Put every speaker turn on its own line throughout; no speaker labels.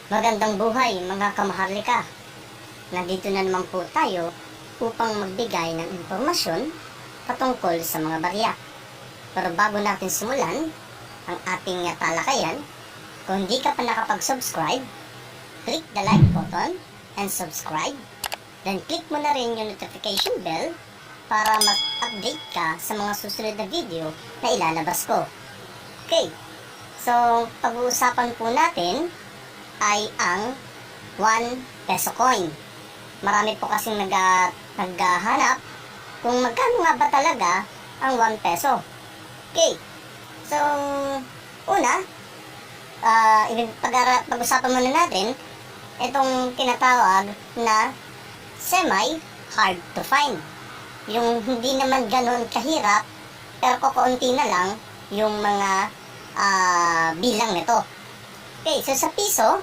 Magandang buhay mga kamaharlika. Nandito na naman po tayo upang magbigay ng impormasyon patungkol sa mga barya. Pero bago natin simulan ang ating talakayan, kung hindi ka pa nakapag-subscribe, click the like button and subscribe. Then click mo na rin yung notification bell para mag-update ka sa mga susunod na video na ilalabas ko. Okay, so pag-uusapan po natin ay ang 1 peso coin. Marami po kasing naghahanap kung magkano nga ba talaga ang 1 peso. Okay, so una, pag-usapan muna natin itong tinatawag na semi-hard to find. Yung hindi naman ganoon kahirap, pero kukunti na lang yung mga bilang nito. Okay, so sa piso,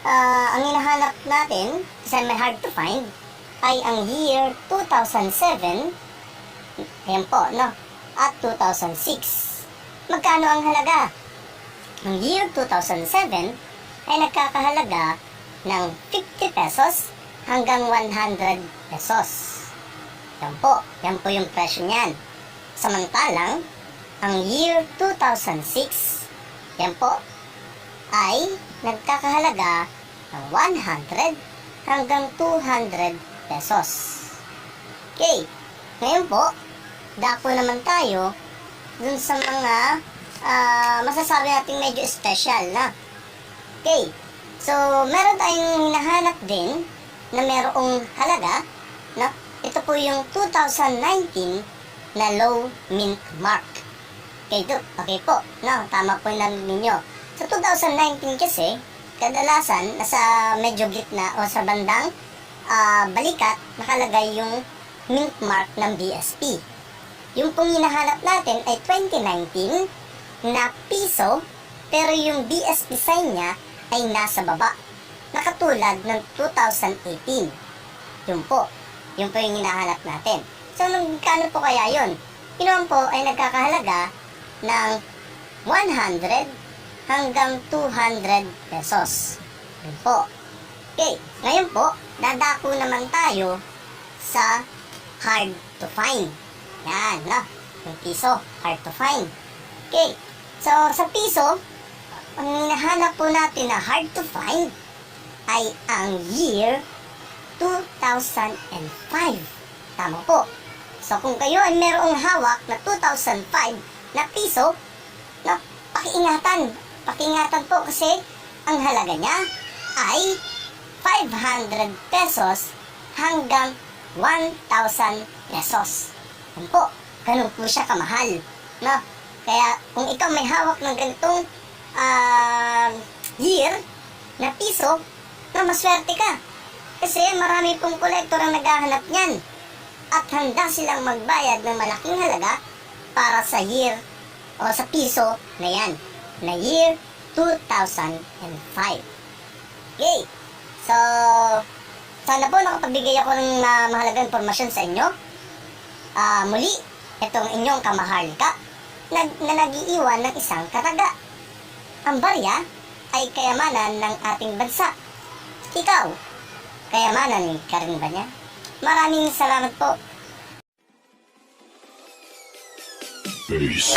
ang hinahanap natin, semi-hard to find, ay ang year 2007, ayan po, no? At 2006. Magkano ang halaga? Ang year 2007 ay nagkakahalaga ng 50 pesos hanggang 100 pesos. Yan po yung presyo niyan. Samantalang, ang year 2006, yan po, ay nagkakahalaga ng 100 hanggang 200 pesos. Okay, ngayon po, dako naman tayo dun sa mga masasabi natin medyo special na. Okay, so meron tayong hinahanap din na merong halaga, no? Ito po yung 2019 na low mint mark. Okay po, no? Tama po yung narinig ninyo. Sa 2019 kasi, kadalasan nasa medyo gitna o sa bandang balikat nakalagay yung mint mark ng BSP. Yung pong hinahanap natin ay 2019 na piso, pero yung BSP sign niya ay nasa baba, nakatulad ng 2018. Yun po yung hinahanap natin. So, magkano po kaya yun? Yun po ay nagkakahalaga ng 100 hanggang 200 pesos. Yun po. Okay, ngayon po, dadako naman tayo sa hard to find. Yan, no? Yung piso, hard to find. Okay, so sa piso, ang hinahanap po natin na hard to find ay ang year 2005. Tama po. So kung kayo ay merong hawak na 2005 na piso, no, pakiingatan po kasi ang halaga niya ay 500 pesos hanggang 1,000 pesos. Yan po, ganun po siya kamahal, no? Kaya kung ikaw may hawak ng ganitong year na piso, no, maswerte ka. Kasi marami pong kolektor ang naghahanap niyan at handa silang magbayad ng malaking halaga para sa year o sa piso na yan, na year 2005. Okay, so sana po nakapagbigay ako ng mahalagang impormasyon sa inyo. Muli, itong inyong kamaharlika na nag-iiwan ng isang kataga. Ang barya ay kayamanan ng ating bansa. Ikaw, kayamanan ka rin ba niya? Maraming salamat po.
Peace.